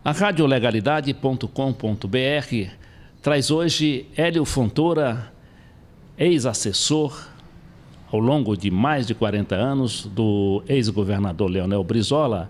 A radiolegalidade.com.br traz hoje Hélio Fontoura, ex-assessor, ao longo de mais de 40 anos, do ex-governador Leonel Brizola,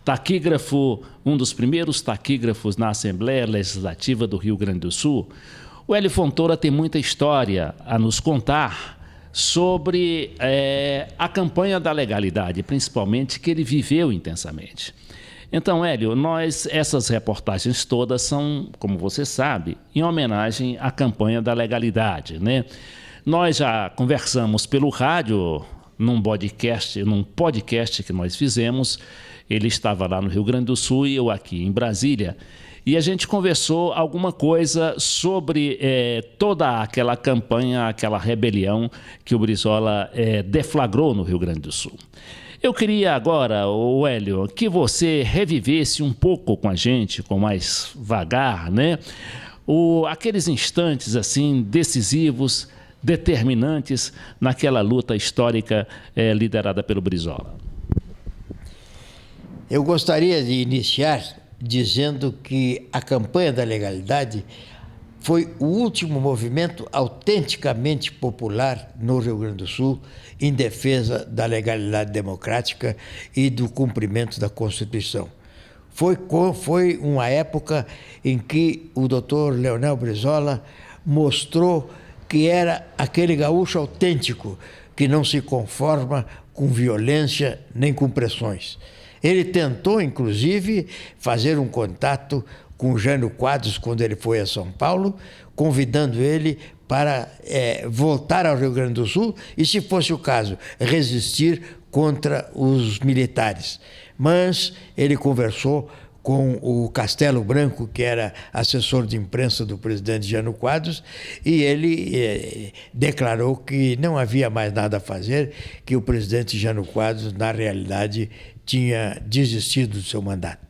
taquígrafo, um dos primeiros taquígrafos na Assembleia Legislativa do Rio Grande do Sul. O Hélio Fontoura tem muita história a nos contar sobre a campanha da legalidade, principalmente, que ele viveu intensamente. Então, Hélio, essas reportagens todas são, como você sabe, em homenagem à campanha da legalidade, né? Nós já conversamos pelo rádio, num podcast que nós fizemos. Ele estava lá no Rio Grande do Sul e eu aqui em Brasília. E a gente conversou alguma coisa sobre toda aquela campanha, aquela rebelião que o Brizola deflagrou no Rio Grande do Sul. Eu queria agora, Hélio, que você revivesse um pouco com a gente, com mais vagar, né? Aqueles instantes assim decisivos, determinantes naquela luta histórica liderada pelo Brizola. Eu gostaria de iniciar dizendo que a campanha da legalidade foi o último movimento autenticamente popular no Rio Grande do Sul em defesa da legalidade democrática e do cumprimento da Constituição. Foi uma época em que o doutor Leonel Brizola mostrou que era aquele gaúcho autêntico que não se conforma com violência nem com pressões. Ele tentou, inclusive, fazer um contato com Jânio Quadros quando ele foi a São Paulo, convidando ele para voltar ao Rio Grande do Sul e, se fosse o caso, resistir contra os militares. Mas ele conversou com o Castelo Branco, que era assessor de imprensa do presidente Jânio Quadros, e ele declarou que não havia mais nada a fazer, que o presidente Jânio Quadros, na realidade, tinha desistido do seu mandato.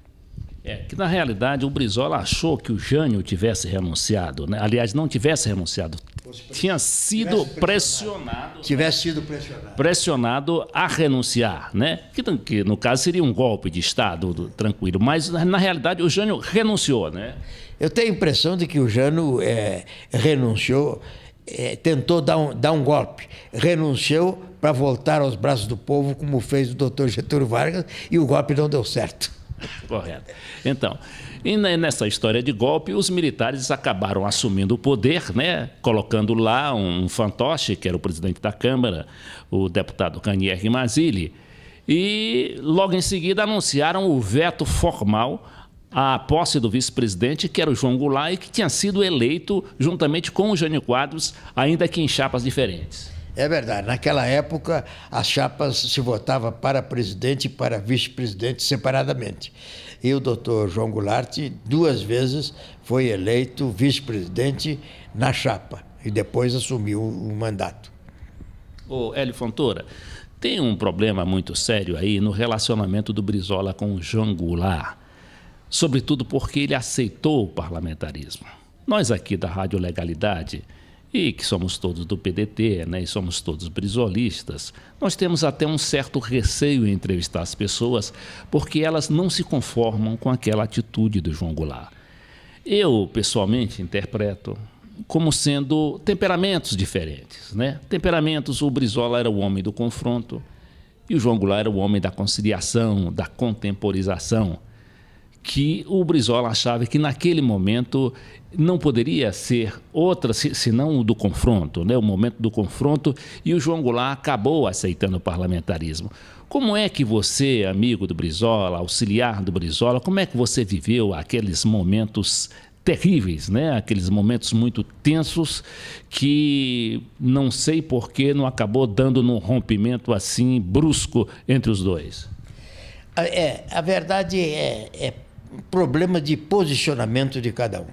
Que na realidade o Brizola achou que o Jânio tivesse renunciado, né? Aliás, não tivesse renunciado, tinha sido pressionado. Tivesse sido pressionado a renunciar, né? Que no caso seria um golpe de Estado tranquilo, mas na realidade o Jânio renunciou, né? Eu tenho a impressão de que o Jânio renunciou, tentou dar um golpe, renunciou para voltar aos braços do povo, como fez o doutor Getúlio Vargas, e o golpe não deu certo. Correto. Então, e nessa história de golpe, os militares acabaram assumindo o poder, né? Colocando lá um fantoche, que era o presidente da Câmara, o deputado Ranier Mazzilli, e logo em seguida anunciaram o veto formal à posse do vice-presidente, que era o João Goulart, e que tinha sido eleito juntamente com o Jânio Quadros, ainda que em chapas diferentes. É verdade. Naquela época, as chapas se votava para presidente e para vice-presidente separadamente. E o doutor João Goulart, 2 vezes, foi eleito vice-presidente na chapa e depois assumiu o mandato. Ô, Hélio Fontoura, tem um problema muito sério aí no relacionamento do Brizola com o João Goulart, sobretudo porque ele aceitou o parlamentarismo. Nós aqui da Rádio Legalidade, e que somos todos do PDT, né, e somos todos brizolistas, nós temos até um certo receio em entrevistar as pessoas, porque elas não se conformam com aquela atitude do João Goulart. Eu, pessoalmente, interpreto como sendo temperamentos diferentes, né? Temperamentos, o Brizola era o homem do confronto e o João Goulart era o homem da conciliação, da contemporização, que o Brizola achava que naquele momento não poderia ser outra, senão o do confronto, né? O momento do confronto, e o João Goulart acabou aceitando o parlamentarismo. Como é que você, amigo do Brizola, auxiliar do Brizola, como é que você viveu aqueles momentos terríveis, né? Aqueles momentos muito tensos que não sei por que não acabou dando num rompimento assim brusco entre os dois? A verdade é problema de posicionamento de cada um.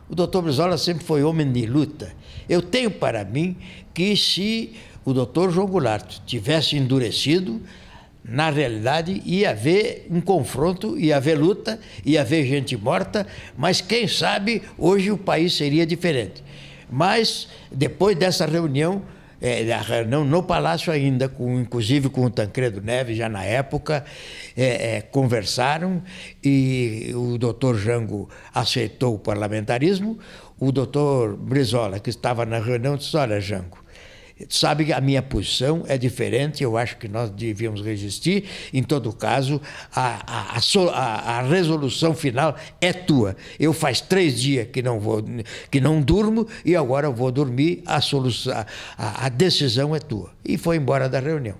O doutor Brizola sempre foi homem de luta. Eu tenho para mim que se o doutor João Goulart tivesse endurecido, na realidade ia haver um confronto, ia haver luta, ia haver gente morta, mas quem sabe hoje o país seria diferente. Mas depois dessa reunião a reunião no Palácio ainda, inclusive com o Tancredo Neves, já na época, conversaram e o doutor Jango aceitou o parlamentarismo. O doutor Brizola, que estava na reunião, disse: olha, Jango, sabe que a minha posição é diferente, eu acho que nós devíamos resistir. Em todo caso, a resolução final é tua. Eu faz 3 dias que não durmo e agora eu vou dormir, a decisão é tua. E foi embora da reunião.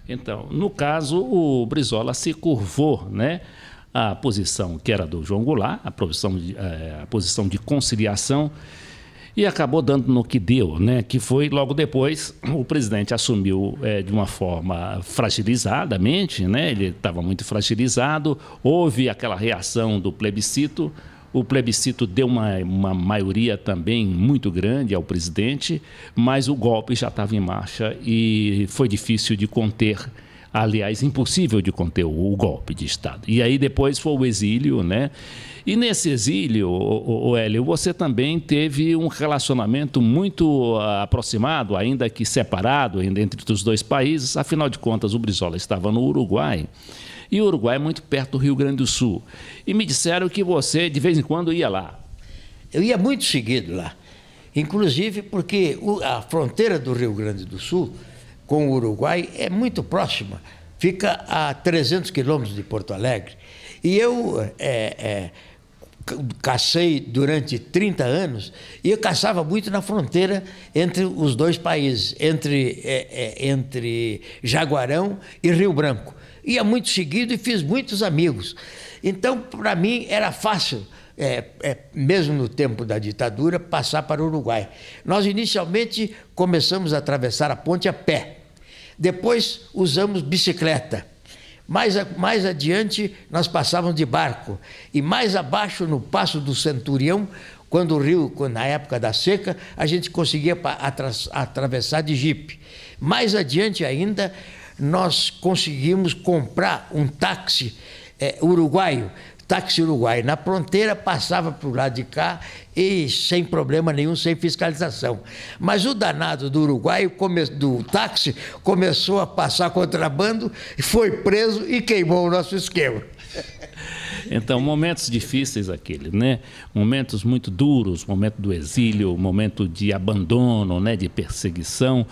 Então, no caso, o Brizola se curvou, né? A posição que era do João Goulart, a posição de conciliação, e acabou dando no que deu, né? Que foi, logo depois, o presidente assumiu de uma forma fragilizadamente, né? Ele estava muito fragilizado, houve aquela reação do plebiscito, o plebiscito deu uma maioria também muito grande ao presidente, mas o golpe já estava em marcha e foi difícil de conter. Aliás, impossível de conter o golpe de Estado. E aí depois foi o exílio, né? E nesse exílio, Hélio, você também teve um relacionamento muito aproximado, ainda que separado, ainda entre os dois países. Afinal de contas, o Brizola estava no Uruguai, e o Uruguai é muito perto do Rio Grande do Sul. E me disseram que você, de vez em quando, ia lá. Eu ia muito seguido lá, inclusive porque a fronteira do Rio Grande do Sul com o Uruguai é muito próxima, fica a 300 quilômetros de Porto Alegre. E eu cacei durante 30 anos, e eu caçava muito na fronteira entre os dois países, entre Jaguarão e Rio Branco. Ia muito seguido e fiz muitos amigos. Então, para mim, era fácil, mesmo no tempo da ditadura, passar para o Uruguai. Nós, inicialmente, começamos a atravessar a ponte a pé. Depois usamos bicicleta. Mais adiante nós passávamos de barco. E mais abaixo, no Passo do Centurião, quando o rio, na época da seca, a gente conseguia atravessar de jipe. Mais adiante ainda, nós conseguimos comprar um táxi uruguaio. Táxi uruguaio. Na fronteira, passava para o lado de cá e sem problema nenhum, sem fiscalização. Mas o danado do uruguaio, do táxi, começou a passar contrabando, foi preso e queimou o nosso esquema. Então, momentos difíceis aquele, né? Momentos muito duros, momento do exílio, momento de abandono, né? De perseguição.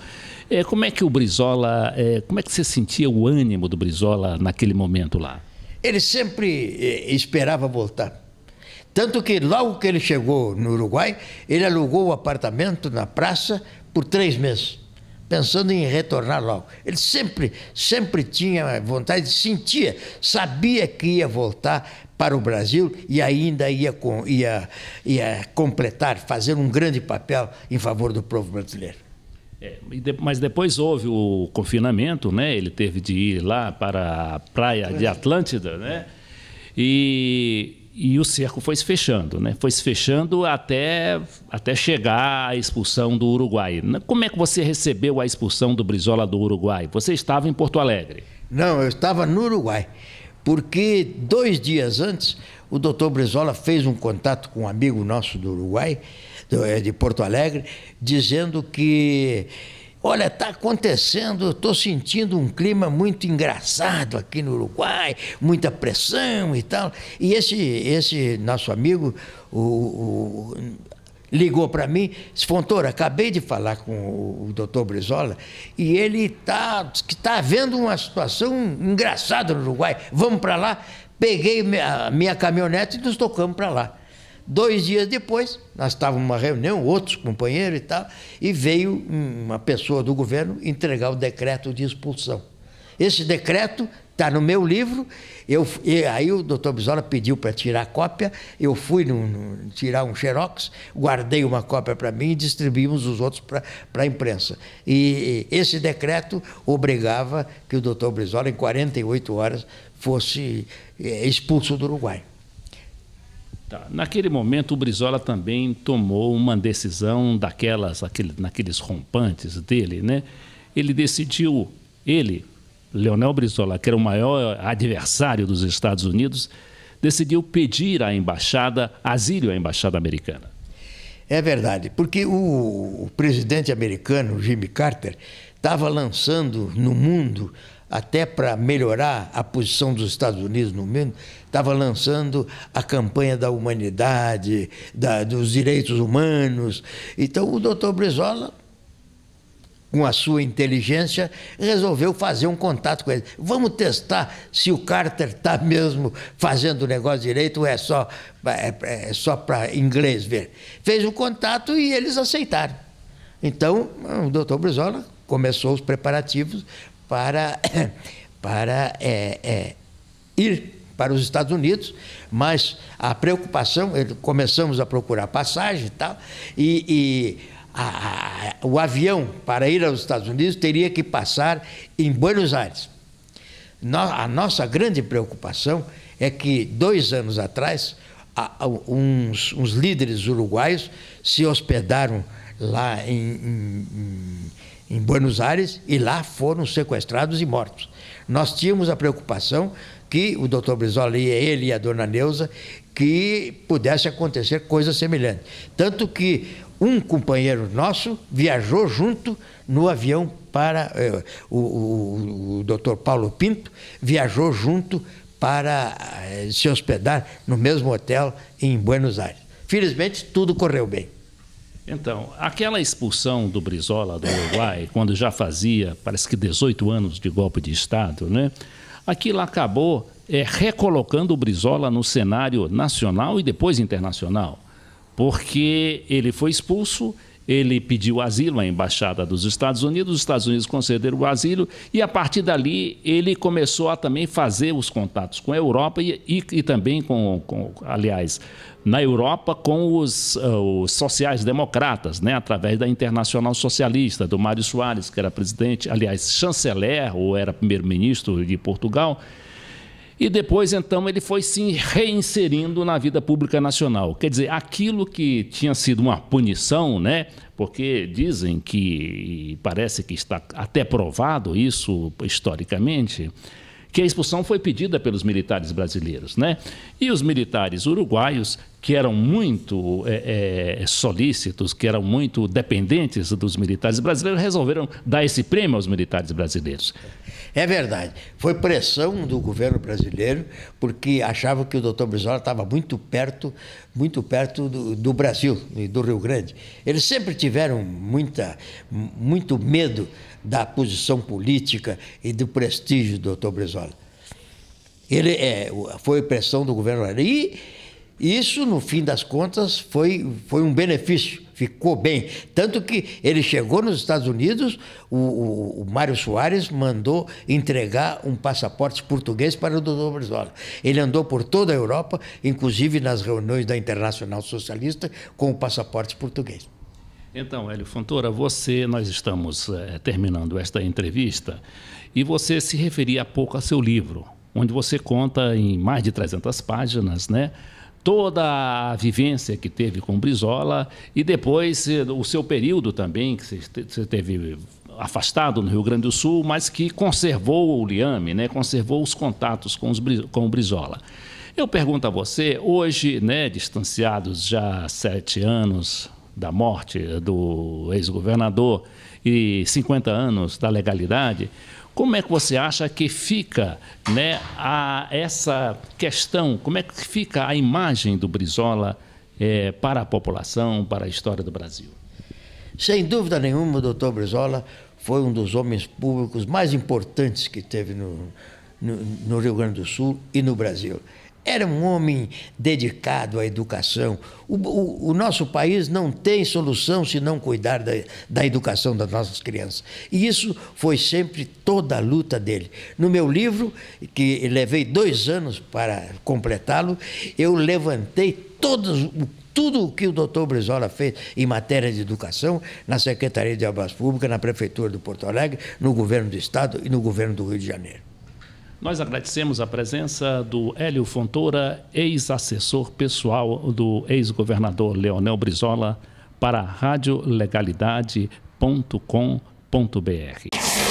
Como é que o Brizola, como é que você sentia o ânimo do Brizola naquele momento lá? Ele sempre esperava voltar. Tanto que logo que ele chegou no Uruguai, ele alugou o apartamento na praça por 3 meses, pensando em retornar logo. Ele sempre tinha vontade, sabia que ia voltar para o Brasil e ainda ia completar, fazer um grande papel em favor do povo brasileiro. Mas depois houve o confinamento, né? Ele teve de ir lá para a praia de Atlântida, né? E o cerco foi se fechando, né? Foi se fechando até chegar à expulsão do Uruguai. Como é que você recebeu a expulsão do Brizola do Uruguai? Você estava em Porto Alegre? Não, eu estava no Uruguai, porque 2 dias antes o doutor Brizola fez um contato com um amigo nosso do Uruguai, de Porto Alegre, dizendo que, olha, está acontecendo, estou sentindo um clima muito engraçado aqui no Uruguai, muita pressão e tal. E esse nosso amigo ligou para mim, disse: Fontoura, acabei de falar com o doutor Brizola e ele está havendo uma situação engraçada no Uruguai, vamos para lá. Peguei a minha caminhonete e nos tocamos para lá. 2 dias depois, nós estávamos numa reunião, outros companheiros e tal, e veio uma pessoa do governo entregar o decreto de expulsão. Esse decreto está no meu livro, aí o doutor Brizola pediu para tirar a cópia, eu fui tirar um xerox, guardei uma cópia para mim e distribuímos os outros para a imprensa. E esse decreto obrigava que o doutor Brizola, em 48 horas, fosse expulso do Uruguai. Tá. Naquele momento, o Brizola também tomou uma decisão naqueles rompantes dele, né? Ele decidiu, Leonel Brizola, que era o maior adversário dos Estados Unidos, decidiu pedir à embaixada asilo à embaixada americana. É verdade, porque o presidente americano, Jimmy Carter, estava lançando no mundo, até para melhorar a posição dos Estados Unidos no mundo, estava lançando a campanha da humanidade, dos direitos humanos. Então o doutor Brizola, com a sua inteligência, resolveu fazer um contato com ele. Vamos testar se o Carter está mesmo fazendo o negócio direito ou é só para inglês ver. Fez o contato e eles aceitaram. Então, o doutor Brizola começou os preparativos para ir para os Estados Unidos, mas a preocupação, começamos a procurar passagem e tal, o avião para ir aos Estados Unidos teria que passar em Buenos Aires. A nossa grande preocupação é que 2 anos atrás, uns líderes uruguaios se hospedaram lá em Buenos Aires e lá foram sequestrados e mortos. Nós tínhamos a preocupação que o doutor Brizola, ele e a dona Neuza, que pudesse acontecer coisa semelhante. Tanto que um companheiro nosso viajou junto no avião para... o doutor Paulo Pinto viajou junto para se hospedar no mesmo hotel em Buenos Aires. Felizmente, tudo correu bem. Então, aquela expulsão do Brizola do Uruguai, quando já fazia, parece que 18 anos de golpe de Estado, né? Aquilo acabou recolocando o Brizola no cenário nacional e depois internacional, porque ele foi expulso, ele pediu asilo à Embaixada dos Estados Unidos, os Estados Unidos concederam o asilo e, a partir dali, ele começou a também fazer os contatos com a Europa e também aliás, na Europa com os sociais-democratas, né, através da Internacional Socialista, do Mário Soares, que era presidente, aliás, chanceler, ou era primeiro-ministro de Portugal. E depois, então, ele foi se reinserindo na vida pública nacional. Quer dizer, aquilo que tinha sido uma punição, né? Porque dizem que, e parece que está até provado isso historicamente, que a expulsão foi pedida pelos militares brasileiros, né? E os militares uruguaios, que eram muito solícitos, que eram muito dependentes dos militares brasileiros, resolveram dar esse prêmio aos militares brasileiros. É verdade. Foi pressão do governo brasileiro, porque achavam que o doutor Brizola estava muito perto do Brasil e do Rio Grande. Eles sempre tiveram muito medo da posição política e do prestígio do doutor Brizola. Foi pressão do governo brasileiro. E isso, no fim das contas, foi um benefício, ficou bem. Tanto que ele chegou nos Estados Unidos, o Mário Soares mandou entregar um passaporte português para o doutor Brizola. Ele andou por toda a Europa, inclusive nas reuniões da Internacional Socialista, com o passaporte português. Então, Hélio Fontoura, nós estamos terminando esta entrevista e você se referia há pouco a seu livro, onde você conta em mais de 300 páginas, né, toda a vivência que teve com Brizola e depois o seu período também, que você teve afastado no Rio Grande do Sul, mas que conservou o liame, né, conservou os contatos com o Brizola. Eu pergunto a você, hoje, né, distanciados já há 7 anos da morte do ex-governador e 50 anos da legalidade, como é que você acha que fica, né, essa questão, como é que fica a imagem do Brizola para a população, para a história do Brasil? Sem dúvida nenhuma, o doutor Brizola foi um dos homens públicos mais importantes que teve no Rio Grande do Sul e no Brasil. Era um homem dedicado à educação. O nosso país não tem solução se não cuidar da educação das nossas crianças. E isso foi sempre toda a luta dele. No meu livro, que levei 2 anos para completá-lo, eu levantei tudo o que o doutor Brizola fez em matéria de educação na Secretaria de Obras Públicas, na Prefeitura de Porto Alegre, no Governo do Estado e no Governo do Rio de Janeiro. Nós agradecemos a presença do Hélio Fontoura, ex-assessor pessoal do ex-governador Leonel Brizola, para radiolegalidade.com.br.